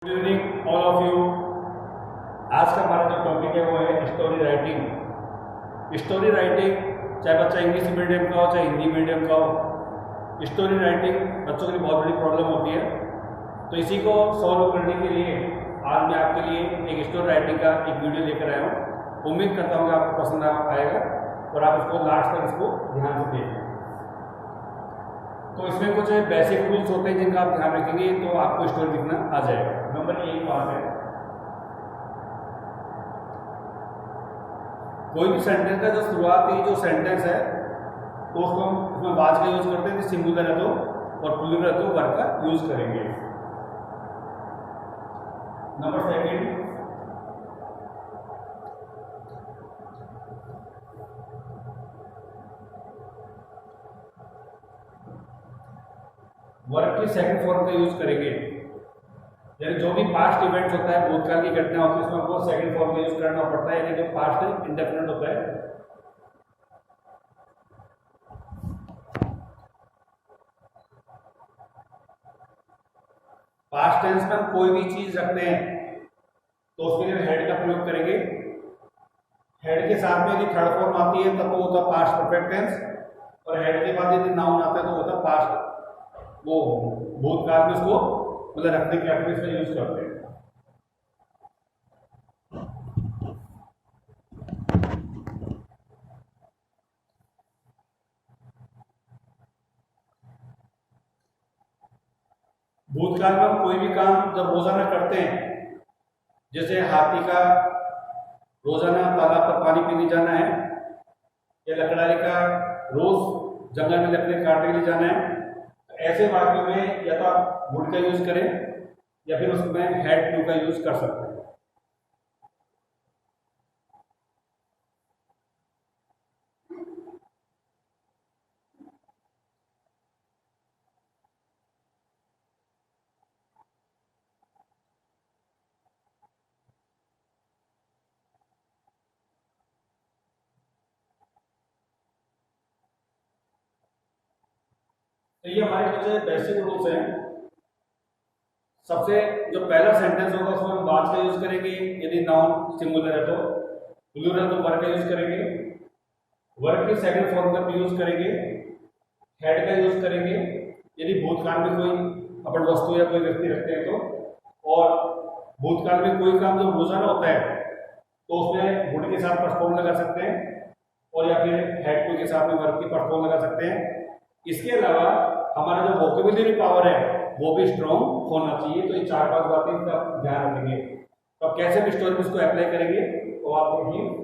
Good evening all of you. आज का हमारा जो टॉपिक है वो है स्टोरी राइटिंग। स्टोरी राइटिंग चाहे बच्चा इंग्लिश मीडियम का हो चाहे हिंदी मीडियम का हो, स्टोरी राइटिंग बच्चों के लिए बहुत बड़ी प्रॉब्लम होती है। तो इसी को सॉल्व करने के लिए आज मैं आपके लिए एक स्टोरी राइटिंग का एक वीडियो लेकर आया हूँ। उम्मीद करता हूँ कि आपको पसंद आएगा और आप इसको लास्ट तक इसको ध्यान से देखें। तो इसमें कुछ बेसिक रूल्स होते हैं जिनका आप ध्यान रखेंगे तो आपको स्टोरी लिखना आ जाएगा। नंबर 1 बात है, कोई भी सेंटेंस का जो शुरुआती जो सेंटेंस है तो उसको हम उसमें वाज का यूज करते हैं, सिंगुलर है तो, और प्लूरल है तो वर्ब का यूज करेंगे। नंबर 2, वर्ब की सेकंड फॉर्म का यूज करेंगे। यानी जो भी पास्ट इवेंट्स होता है, भूतकाल की घटना होती है, उसमें हमको सेकंड फॉर्म का यूज करना पड़ता है। यानी जो पास्ट इंडेफिनिट होता है, पास्ट टेंस में हम कोई भी चीज रखते हैं तो उसके लिए हेड का प्रयोग करेंगे। हेड के साथ में यदि थर्ड फॉर्म आती है तब वो होता है पास्ट परफेक्ट टेंस, और हेड के बाद यदि नाउन आता है तो होता है पास्ट, वो भूतकाल में उसको मतलब रखने के लिए इसमें यूज करते हैं। भूतकाल में हम कोई भी काम जब रोजाना करते हैं, जैसे हाथी का रोजाना तालाब पर पानी पीने जाना है, या लकड़ाई का रोज जंगल में लकड़ी काटने के लिए जाना है, ऐसे वाक्यों में या तो आप वुड का यूज करें या फिर उसमें हैड टू का यूज कर सकते हैं। तो ये हमारे कुछ बेसिक रूल्स हैं। सबसे जो पहला सेंटेंस होगा उसमें हम वाज का यूज करेंगे, यदि नाउन सिंगुलर है तो, प्लूरल तो वर्ब का यूज करेंगे, वर्ब की सेकंड फॉर्म का भी यूज करेंगे, हेड का यूज करेंगे यदि भूतकाल में कोई अपन वस्तु या कोई व्यक्ति रखते हैं तो, और भूतकाल में कोई काम जो रोजाना होता है तो उसमें वुड के साथ परफॉर्म लगा सकते हैं, और या फिर हेड टू के साथ में वर्ब की परफॉर्म लगा सकते हैं। इसके अलावा हमारा जो वोकेबुलरी पावर है वो भी स्ट्रॉन्ग होना चाहिए। तो ये 4-5 बातें का ध्यान रखेंगे। तो अब कैसे हम स्टोरी में इसको अप्लाई करेंगे तो आप देखिए,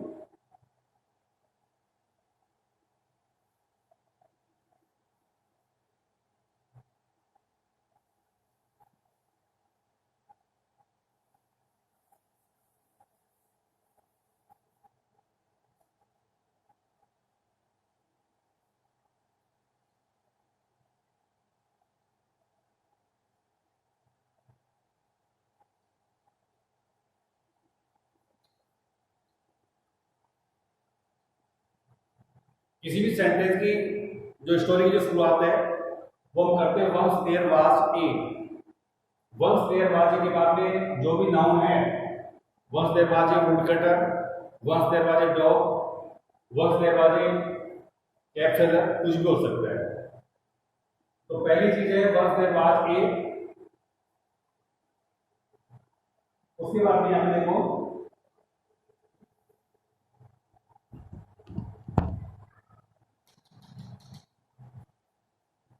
किसी भी सेंटेंस की जो स्टोरी की जो शुरुआत है वो हम करते हैं once there was a. Once there was a के बाद में जो भी नाउन है, once there was a wood cutter, once there was a dog, once there was a capture, कुछ भी हो सकता है। तो पहली चीज है वंस देयर वाज ए। उसके बाद में यहाँ पे देखो,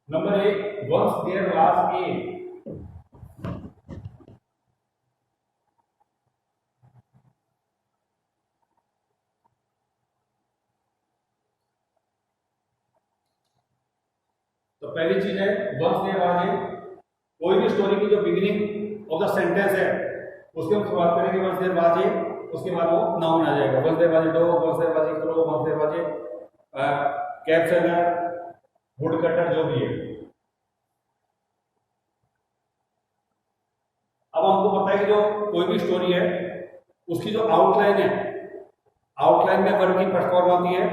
number 1 once there was a. तो पहली चीज है वंस देयर वाज ए। कोई भी स्टोरी की जो बिगिनिंग ऑफ द सेंटेंस है उसकी हम शुरुआत करेंगे वंस देयर वाज ए, उसके बाद वो नाउन आ जाएगा। Once there was a dog, once there was a crow, once there was a capture, wood cutter, जो भी है। अब हमको पता है कि जो कोई भी स्टोरी है उसकी जो आउटलाइन है, आउटलाइन में वर्ब की फर्स्ट फॉर्म आती है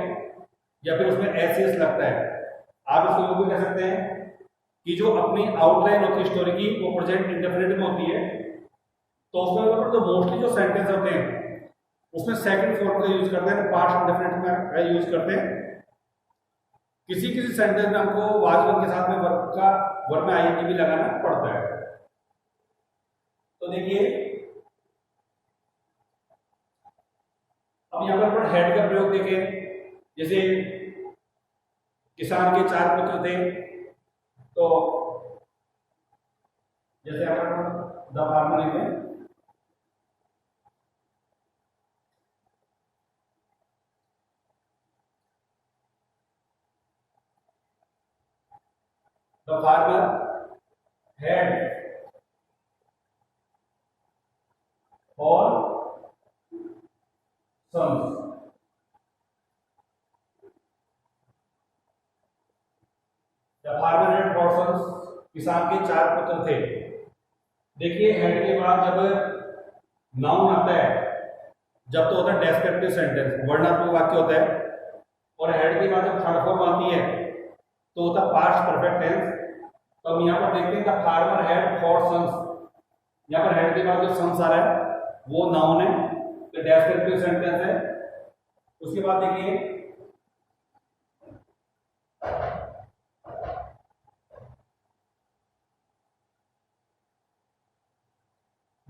या फिर उसमें एस लगता है। आप इसको यूं भी कह सकते हैं कि जो अपनी आउटलाइन होती है स्टोरी की वो प्रेजेंट इंडेफिनिट में होती है, तो उसमें जो मोस्टली जो सेंटेंस होते हैं उसमें सेकंड फॉर्म का यूज करते हैं, पास्ट इंडेफिनिट का यूज करते हैं। किसी किसी सेंटेंस में हमको वाचक के साथ में वर्ब में आईएनजी भी लगाना पड़ता है। तो देखिए अब यहां पर हेड का प्रयोग देखें, जैसे किसान के 4 पुत्र थे, तो जैसे अगर द फार्मर लिखें, द फार्मर हैड और sons. The farmer had four sons, किसान के 4 पुत्र थे। देखिए हेड के बाद जब नाउन आता है, जब तो होता है डेस्क्रिप्टिव सेंटेंस, वर्णनात्मक वाक्य होता है, और हेड के बाद जब थर्ड फॉर्म आती है तो होता है पास्ट परफेक्ट टेंस। तो हम यहाँ पर देखते हैं the farmer had four sons, यहाँ पर हेड के बाद जो सन्स आ रहा है वो नाउन है, तो डेस्क्रिप्टिव सेंटेंस है। उसके बाद देखिए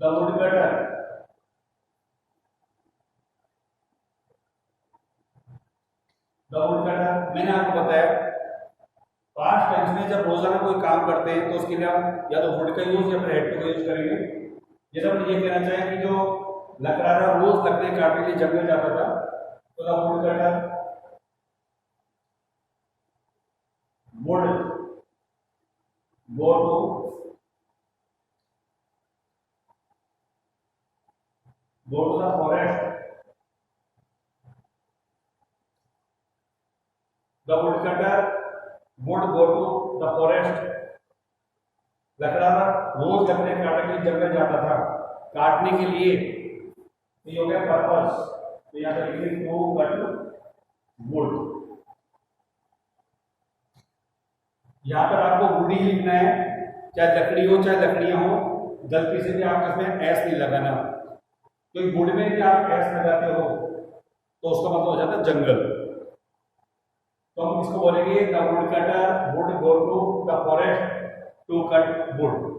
द वुडकटर, द वुडकटर मैंने आपको बताया पास्ट टेंस में जब रोजाना कोई काम करते हैं तो उसके लिए हम या तो वुड का यूज या फिर हेड का यूज करेंगे। जैसे हम ये कहना चाहें कि जो लकड़हारा रोज लकड़ी काटने के लिए जंगल जाता था, तो the woodcutter would go to the forest. The woodcutter would go to the forest, लकड़हारा रोज लकड़ी काटने के लिए जंगल जाता था, काटने के लिए। तो ये हो गया पर्पस, तो यहाँ पर लिखेंगे टू कट वुड। यहाँ पर आपको वुड ही लिखना है, चाहे लकड़ी हो चाहे लकड़ियां हो, गलती से भी आप इसमें एस नहीं लगाना, क्योंकि वुड में भी आप एस लगाते हो तो उसका मतलब हो जाता है जंगल। तो हम इसको बोलेंगे the woodcutter would go to the forest to cut wood.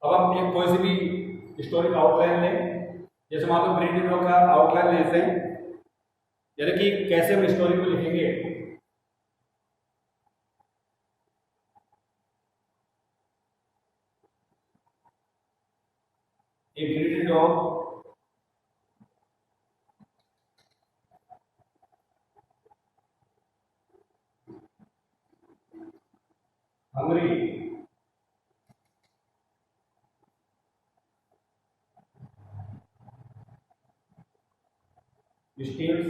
अब हम एक कोई सी भी स्टोरी का आउटलाइन लें, जैसे मान लो ग्रीन ड्रॉ का आउटलाइन लेते हैं, यानी कि कैसे हम स्टोरी को लिखेंगे। एक green draw Hungary steals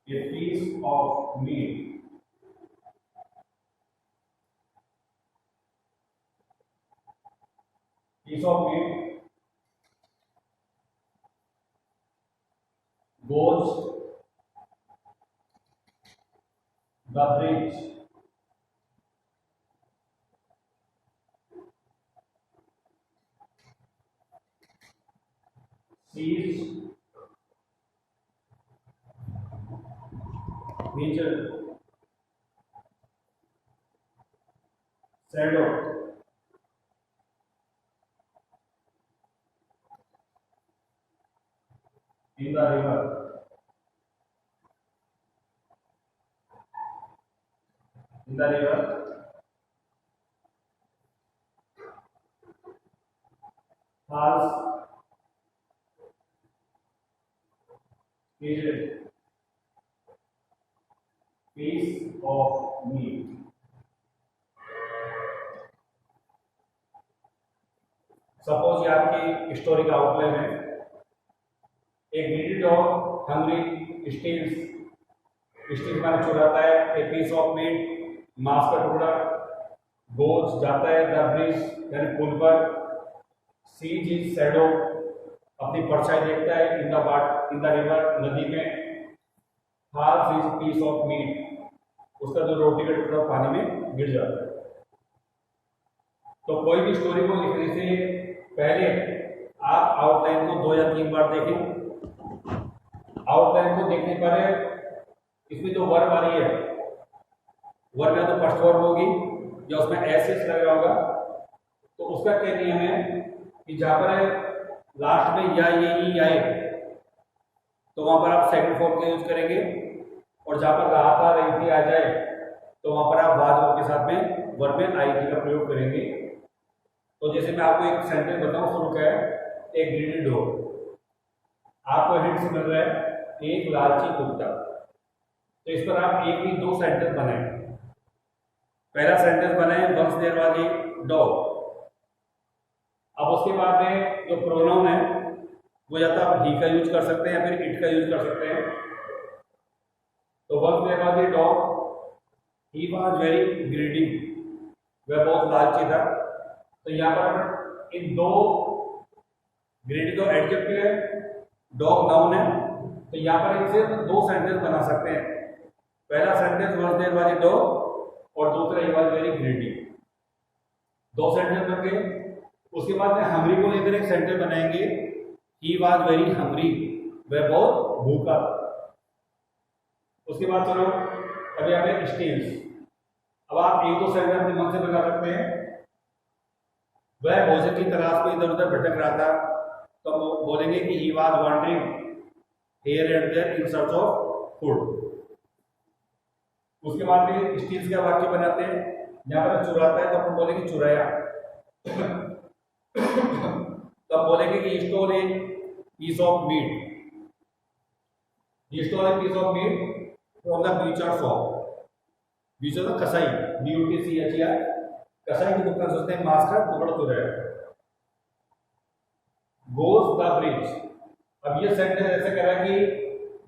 a piece of meat goes the bridge, sees his shadow in the river, falls his piece of meat। Suppose ये आपकी स्टोरी का आउटलाइन है। एक greedy dog hungry steals, steal माने चुराता है, ए पीस ऑफ मीट मांस का टुकड़ा, गोज जाता है द ब्रिज यानी पुल पर, सीज इज शैडो अपनी परछाई देखता है, इन द रिवर नदी में, half is peace of meat उसका जो रोटी का टुकड़ा पानी में गिर जाता है। तो कोई भी स्टोरी को लिखने से पहले आप आउटलाइन को 2 या 3 बार देखें। आउटलाइन को देखने पर इसमें जो वर्ब आ रही है, वर्ब या तो फर्स्ट वर्ब होगी या उसमें एस लग रहा होगा, तो उसका क्या नियम है कि जहां पर लास्ट में या ये ई आए तो वहां पर आप सेकंड फॉर्म का यूज करेंगे, और जहां पर रहा था रही थी आ जाए तो वहां पर आप बाद वर्ब के साथ में वर्ब में आई का प्रयोग करेंगे। तो जैसे मैं आपको एक सेंटेंस बताऊं, शुरू का है एक ग्रीडी डॉग, आपको हिंट से मिल रहा है एक लालची कुत्ता। तो इस पर आप एक भी 2 सेंटेंस बनाएं। पहला सेंटेंस बनाएं once there was a dog. अब उसके बाद में जो प्रोनाउन है वो या तो आप ही का यूज कर सकते हैं या फिर इट का यूज कर सकते हैं। तो once there was a dog, he was very greedy, वह बहुत लालची था। तो यहाँ पर इन 2, ग्रीडी तो एडजेक्टिव है, डॉग नाउन है, तो यहाँ पर इनसे 2 सेंटेंस बना सकते हैं। पहला sentence once there was a dog और दूसरा he was very greedy, 2 sentence बन गए। उसके बाद में हंग्री को लेकर एक सेंटेंस बनाएंगे, ही वाज वेरी हंग्री, वह बहुत भूखा। उसके बाद चलो अभी आ गए स्टील्स। अब आप 1-2 सेंटेंस अपने मन से बना सकते हैं। वह भोजन की तलाश में इधर उधर भटक रहा था, तो हम बोलेंगे कि he was wandering here and there in search of food. उसके बाद में स्टील्स का वाक्य बनाते हैं, जहां पर चुराता है तो अपन बोलेंगे चुराया। तो हम बोलेंगे कि stole a piece of meat, stole a piece of meat from the butcher shop. Butcher तो कसाई, BUTCHER, कसाई की दुकान सोचते हैं मांस का टुकड़ा चुराया। गोज द ब्रिज, अब ये सेंटेंस ऐसे कह रहा है कि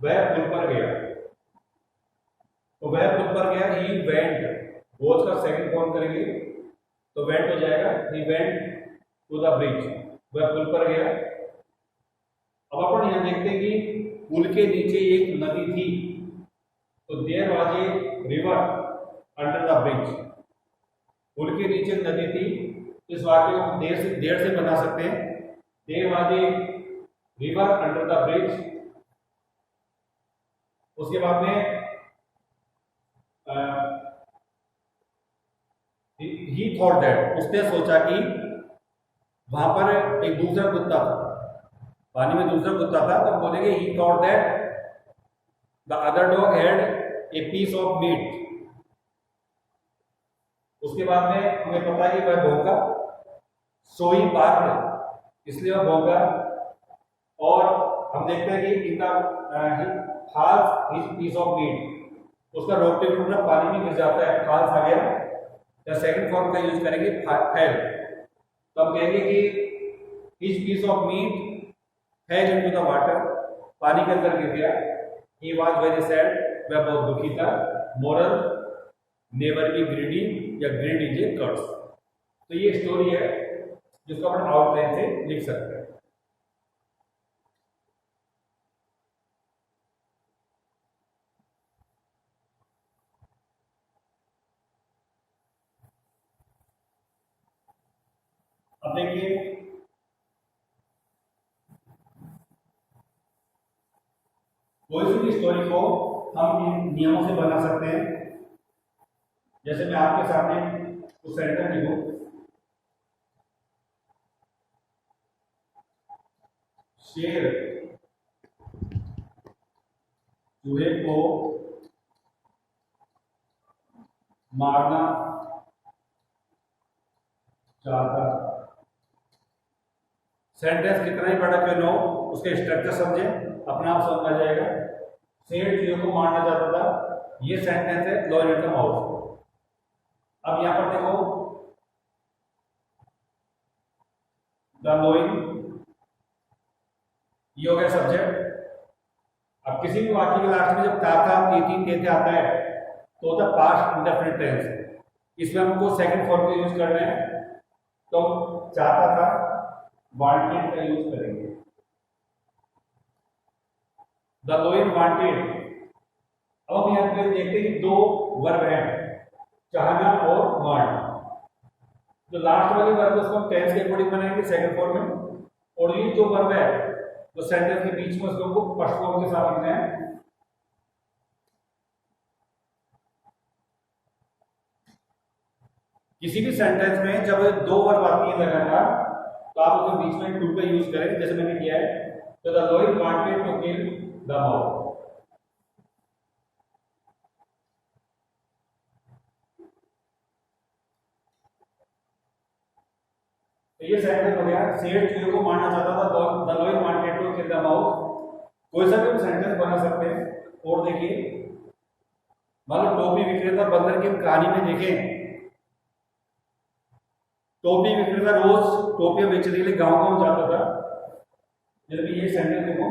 वह पुल पर गया, तो वह पुल पर गया, ही वेंट, गोज का सेकंड फॉर्म करेंगे तो वेंट हो जाएगा, he went to the bridge, वह पुल पर गया। अब अपन यहां देखते हैं कि पुल के नीचे एक नदी थी, तो there was a river under the bridge, पुल के नीचे नदी थी। इस वाक्य को हम देर से बना सकते हैं, there was a river under the bridge. उसके बाद में ही थॉट दैट, उसने सोचा कि वहां पर एक दूसरा कुत्ता था, पानी में दूसरा कुत्ता था, तो बोलेंगे he thought that the other dog had a piece of meat. उसके बाद में हमें पता है कि वह भौंका, सो ही बार्क्ड, इसलिए वह भौंका। और हम देखते हैं कि in the half his piece of meat, उसका रोटी टुकड़ा पानी में गिर जाता है, हाफ आ गया। या सेकंड फॉर्म का यूज करेंगे फेल, तो हम कहेंगे कि his piece of meat fell into the water, पानी के अंदर गिर गया। ही वाज वेरी सैड, वह बहुत दुखी था। मोरल, नेवर बी ग्रीडी या ग्रीड इज ए कर्स। तो ये स्टोरी है जिसको अपन आउटलाइन से लिख सकते हैं। अब देखिए कोई सी भी स्टोरी को हम इन नियमों से बना सकते हैं। जैसे मैं आपके सामने कुछ सेंटेंस लिखूं, शेर चूहे को मारना चाहता। सेंटेंस कितना ही बड़ा क्यों न हो, उसके स्ट्रक्चर समझे, अपना आप समझ आ जाएगा। शेर चूहे को मारना चाहता था, ये सेंटेंस है लॉयन एट द माउस। अब यहां पर देखो, द लॉयन, ये हो गया सब्जेक्ट। अब किसी भी वाक्य के लास्ट में जब था था थे थे आता है तो होता पास्ट इंडेफिनिट टेंस। इसमें हमको सेकंड फॉर्म का यूज करना है, तो चाहता था वांटेड का यूज करेंगे। The lion wanted. अब हम यहाँ पे देखते हैं कि दो वर्ब हैं, चाहना और वांट। जो लास्ट वाली वर्ब है उसको हम टेंस के अकॉर्डिंग बनाएंगे सेकंड फॉर्म में, और ये जो वर्ब है जो सेंटेंस के बीच में उसको हमको फर्स्ट फॉर्म के साथ लिखना है। किसी भी सेंटेंस में जब दो वर्ब आती है लगातार तो आप उसके बीच में टू का यूज करें, जैसे मैंने किया है। तो the lion wanted to kill the mouse. तो ये सेंटेंस हो गया, शेर चूहे को मारना चाहता था, the lion wanted to kill the mouse. कोई सा भी हम सेंटेंस बना सकते हैं। और देखिए, मान लो टोपी विक्रेता बंदर की कहानी में देखें, टोपी विक्रेता रोज टोपियां बेचने के लिए गांव गांव जाता था। जब ये सेंटेंस देखो,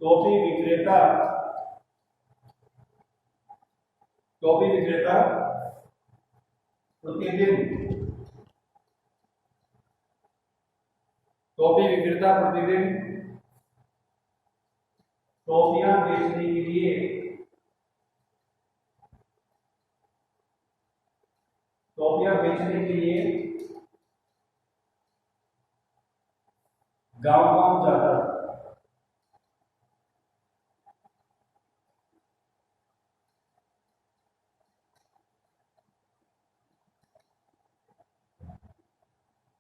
टोपी विक्रेता प्रतिदिन टोपियां बेचने के लिए गांव गांव जाता।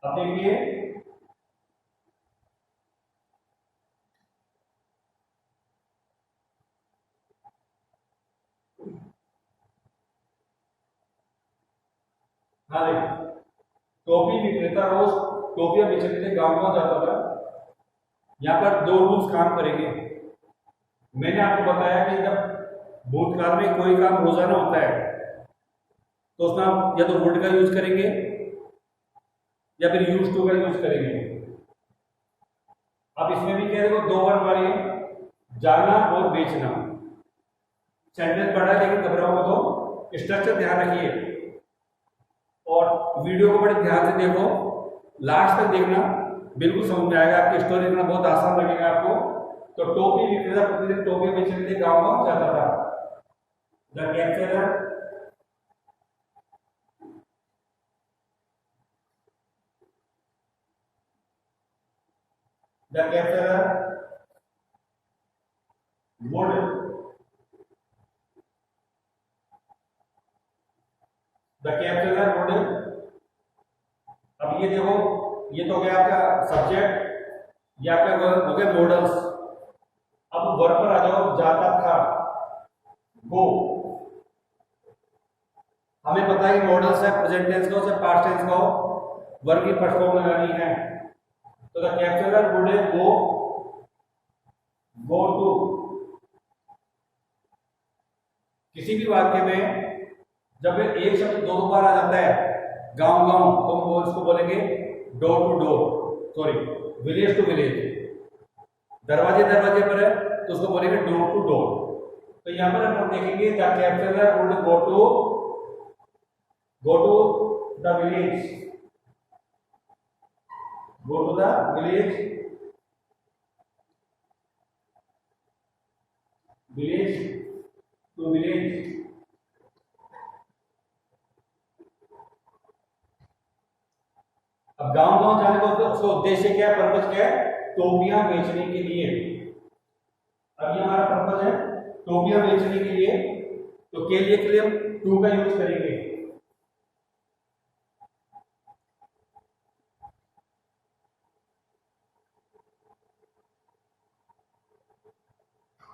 अब देखिए, हाँ देखिए, टोपी विक्रेता रोज टोपियां बेचने के लिए गांव गांव जाता था। यहां पर दो रूल्स काम करेंगे। मैंने आपको बताया कि जब भूतकाल में कोई काम रोजाना होता है तो उसमें आप या तो वुड का यूज करेंगे या फिर यूज टू का यूज करेंगे। अब इसमें भी क्या है, दो वर्ड वाली जाना और बेचना। सेंटेंस पढ़ा है लेकिन घबराओ मत हो, स्ट्रक्चर ध्यान रखिए और वीडियो को बड़े ध्यान से देखो, लास्ट तक देखना, बिल्कुल समझ में आएगा। आपकी स्टोरी लिखना बहुत आसान लगेगा आपको। तो टोपी विक्रेता प्रतिदिन टोपी बेचने के लिए गांव गांव जाता था। द कैप्चरर would अब ये देखो, ये तो हो गया आपका सब्जेक्ट, ये आपका हो गया मॉडल्स। अब वर्ब पर आ जाओ, जाता था, गो। हमें पता है कि मॉडल्स है प्रेजेंट टेंस का हो चाहे पास्ट टेंस का हो, वर्ब की फर्स्ट फॉर्म लगानी है। तो the capturer would go to. किसी भी वाक्य में जब एक शब्द दो बार आ जाता है, गांव गांव, तो हम इसको बोलेंगे door to door, sorry village to village. दरवाजे दरवाजे पर है तो उसको बोलेंगे डोर टू डोर। तो यहां पर हम देखेंगे the capturer would go to the village, go to the village, to village. अब गांव गांव जाने का उसका उद्देश्य क्या है, पर्पज क्या है, टोपियां बेचने के लिए। अब ये हमारा पर्पज है टोपियां बेचने के लिए, तो के लिए हम टू का यूज करेंगे।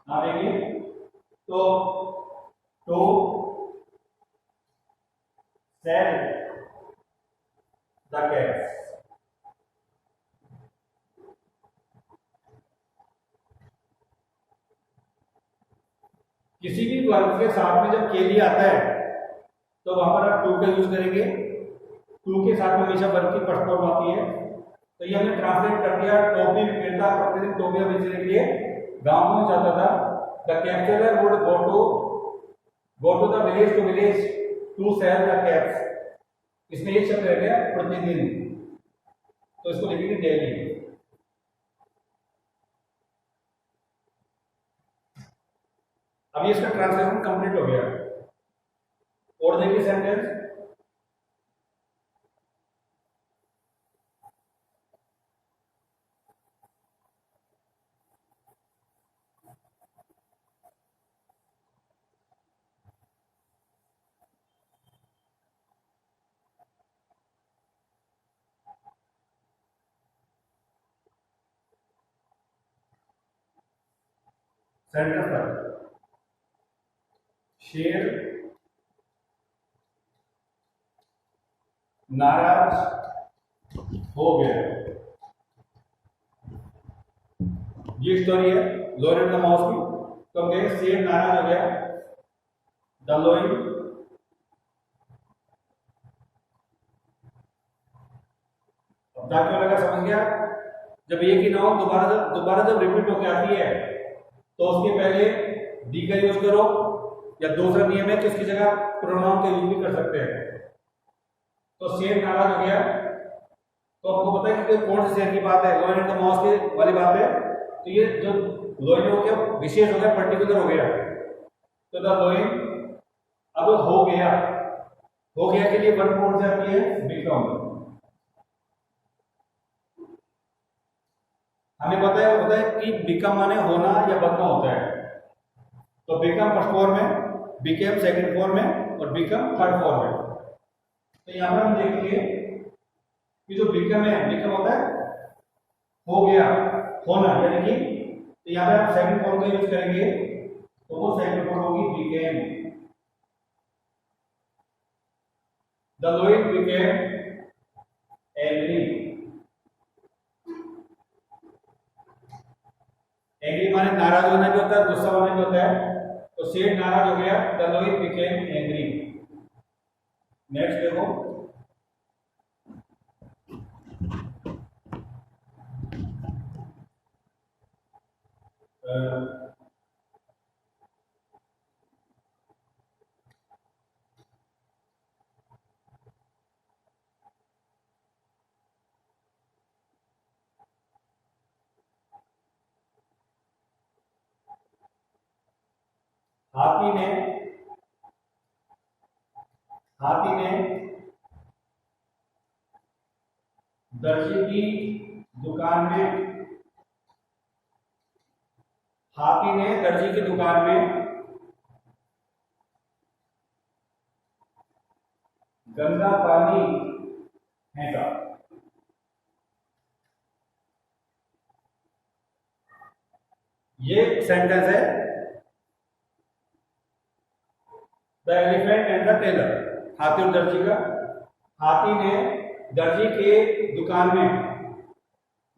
देखिए, तो टू सेल द कैट्स। किसी भी वर्ब के साथ में जब के लिए आता है तो वहां पर आप टू का यूज करेंगे। टू के साथ में हमेशा वर्ब की फर्स्ट फॉर्म आती है। तो ये हमने ट्रांसलेट कर दिया। टोपी विक्रेता प्रतिदिन टोपियां बेचने के लिए गांव में जाता था। The capturer would go to the village to sell the caps. इसमें एक शब्द रह गया प्रतिदिन, तो इसको लिखेंगे डेली। अभी इसका ट्रांसलेशन कंप्लीट हो गया। और देखिए सेंटेंस, सेंटेंस पर शेर नाराज हो गया। ये स्टोरी है लोयन एंड द माउस की। तो हम कहेंगे शेर नाराज हो गया। द लोयन क्यों लगा, समझ गया। जब एक ही नाउन दोबारा जब रिपीट होकर आती है तो उसके पहले डी का यूज करो, या दूसरा नियम है कि उसकी जगह प्रोनाउन का यूज भी कर सकते हैं। तो शेर नाराज हो गया, तो आपको पता है कि कौन से शेर की बात है, लोयन एंड द माउस की वाली बात है। तो ये जो लोयन हो गया विशेष हो गया, पर्टिकुलर हो गया। तो द लोयन अब हो गया, हो गया के लिए वर्ब कौन सी आती है, बिकम। हमें पता है कि बिकम माने होना या बनना होता है। तो बिकम फर्स्ट फॉर्म में, बिकेम सेकंड फॉर्म में, और बिकम थर्ड फॉर्म में। तो यहां पर हम देखेंगे कि जो बिकम है, बिकम होता है हो गया, होना, यानी कि तो यहां पे आप सेकंड फॉर्म का यूज करेंगे, तो वो सेकंड फॉर्म होगी became. The लोयन became angry. Angry माने नाराज होना भी होता है, गुस्सा होना भी होता है। तो शेर नाराज हो गया, द लोयन बिकेम एंग्री। नेक्स्ट देखो, हाथी ने दर्जी की दुकान में, हाथी ने दर्जी की दुकान में गंदा पानी फेंका। ये सेंटेंस है the elephant and the tailor. हाथी और दर्जी का। हाथी ने दर्जी के दुकान में,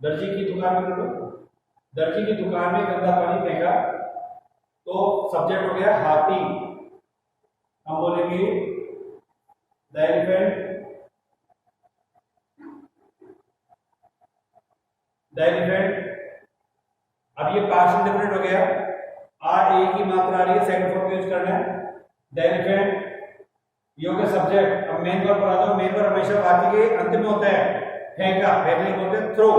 दर्जी की दुकान में, दर्जी की दुकान में गंदा पानी फेंका। तो सब्जेक्ट हो गया हाथी, हम बोलेंगे द एलिफेंट, द एलिफेंट। अब ये पास्ट इंडेफिनिट हो गया, आ एक ही मात्रा आ रही है, सेकंड फॉर्म यूज करना है। द एलिफेंट ये हो गया सब्जेक्ट। अब मेन वर्ब पर आ जाओ। मेन वर्ब हमेशा वाक्य के अंत में होता है। फेंका, फेंकने को बोलते हैं throw,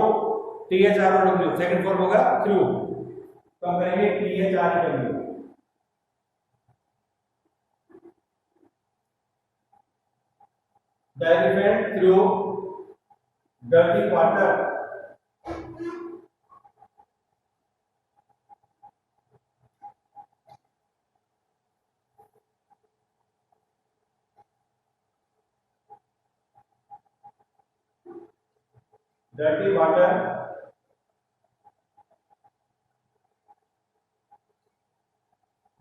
T H R O W. Second form होगा थ्रू, तो हम करेंगे T H R E W. The elephant threw dirty water. dirty water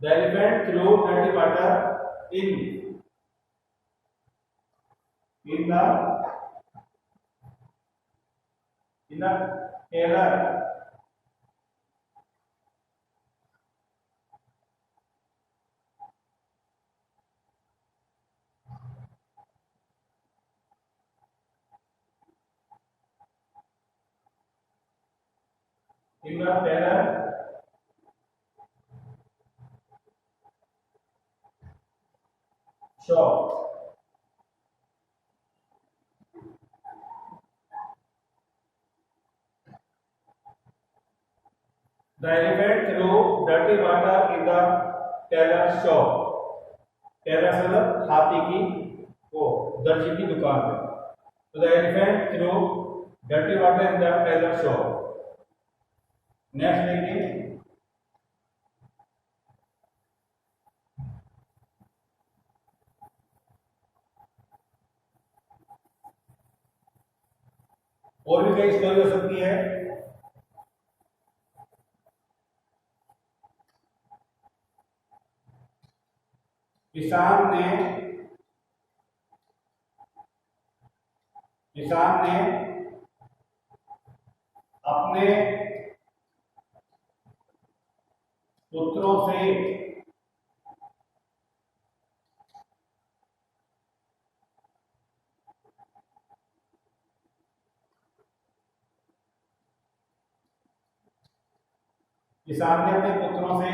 the elephant threw dirty water in in the in the cellar in the tailor shop. The elephant threw dirty water in the tailor shop. Tailor से मतलब हाथी की वो दर्जी की दुकान पे। तो the elephant threw dirty water in the tailor shop. Next देखिए, और भी कई स्टोरी हो सकती है। किसान ने अपने पुत्रों से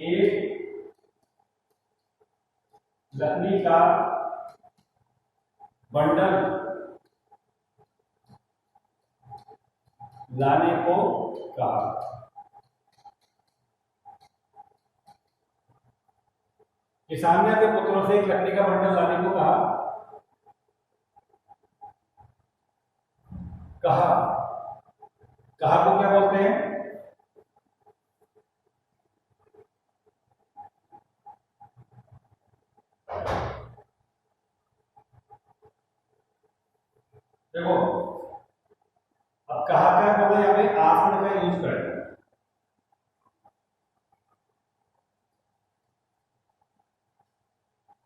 एक लकड़ी का बंडल लाने को कहा। किसान ने अपने पुत्रों से एक लकड़ी का बंडल लाने को कहा। कहा कहा को क्या बोलते हैं? देखो, अब कहा क्या मतलब यहाँ पे आस्क्ड का यूज करें।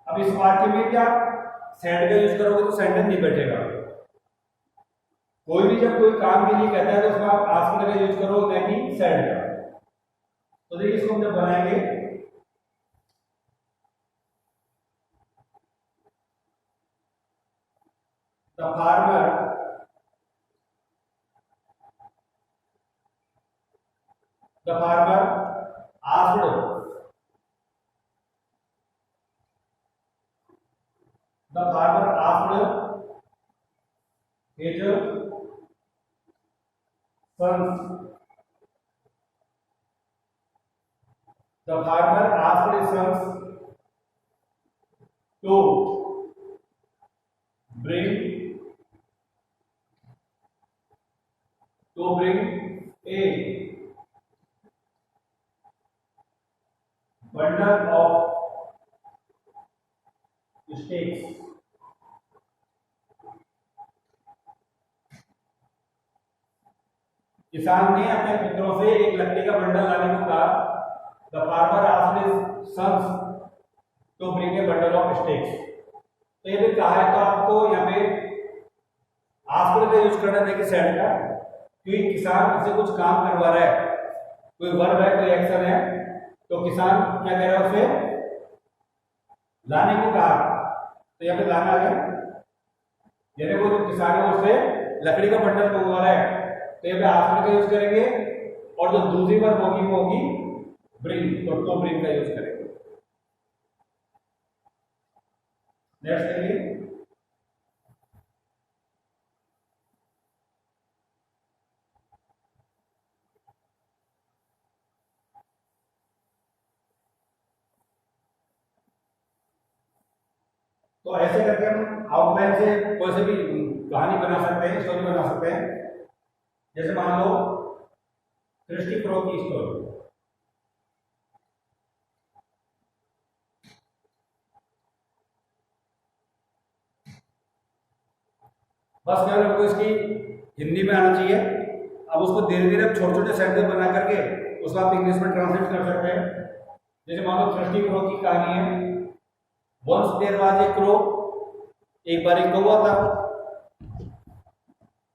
अब इस वाक्य में क्या सेड का यूज करोगे तो सेंटेंस नहीं बैठेगा। कोई भी जब कोई काम के लिए कहता है तो उसमें आप आस्क्ड का यूज करो, ना कि सेड का। तो देखिए, इसको हम जब बनाएंगे the farmer asked the farmer asked his sons. The farmer asked his sons to bring a bundle of sticks. किसान ने अपने पुत्रों से एक लकड़ी का बंडल लाने को कहा। The farmer asked his sons to bring a bundle of sticks. तो ये भी कहा है, तो आपको यहाँ पे आस्क्ड का यूज करना है कि सेड का, क्योंकि किसान उससे कुछ काम करवा रहा है, कोई वर्ब है, कोई एक्शन है, तो किसान क्या कह रहा है, उसे लाने को कहा। तो यहाँ पे लाना आ गया, यानी वो जो किसान है उससे लकड़ी का बंडल मंगवा रहा है, तो यहाँ पे आस्क्ड का यूज करेंगे, और जो दूसरी वर्ब होगी वो होगी ब्रिंग, तो ब्रिंग का यूज करेंगे। नेक्स्ट देखिए, तो ऐसे करके हम आउटलाइन से कोई से भी कहानी बना सकते हैं, स्टोरी बना सकते हैं। जैसे मान लो क्रिस्टी क्रो की स्टोरी। बस केवल हमको इसकी हिंदी में आना चाहिए। अब उसको धीरे धीरे छोटे छोटे सेंटेंस बना करके उसको आप इंग्लिश में ट्रांसलेट कर सकते हैं। जैसे मान लो क्रिस्टी क्रो की कहानी है। Once there was a crow, एक बार एक कौवा था।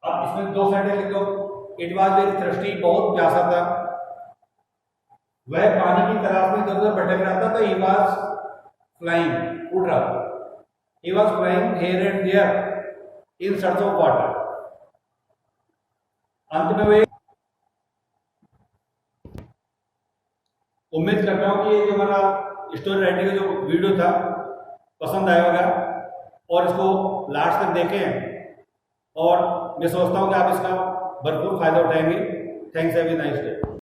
अब इसमें दो सेंटेंस लिख दो। इट वाज वेरी थर्स्टी, बहुत प्यासा था। वह पानी की तलाश में इधर-उधर भटक रहा था। तो ही वाज फ्लाइंग, उड़ रहा था। He was flying here and there in search of water. अंत में वही उम्मीद करता हूँ कि ये जो हमारा स्टोरी राइटिंग का जो वीडियो था पसंद आया होगा और इसको लास्ट तक देखें और मैं सोचता हूँ कि आप इसका भरपूर फायदा उठाएंगे। Thanks, have a nice day.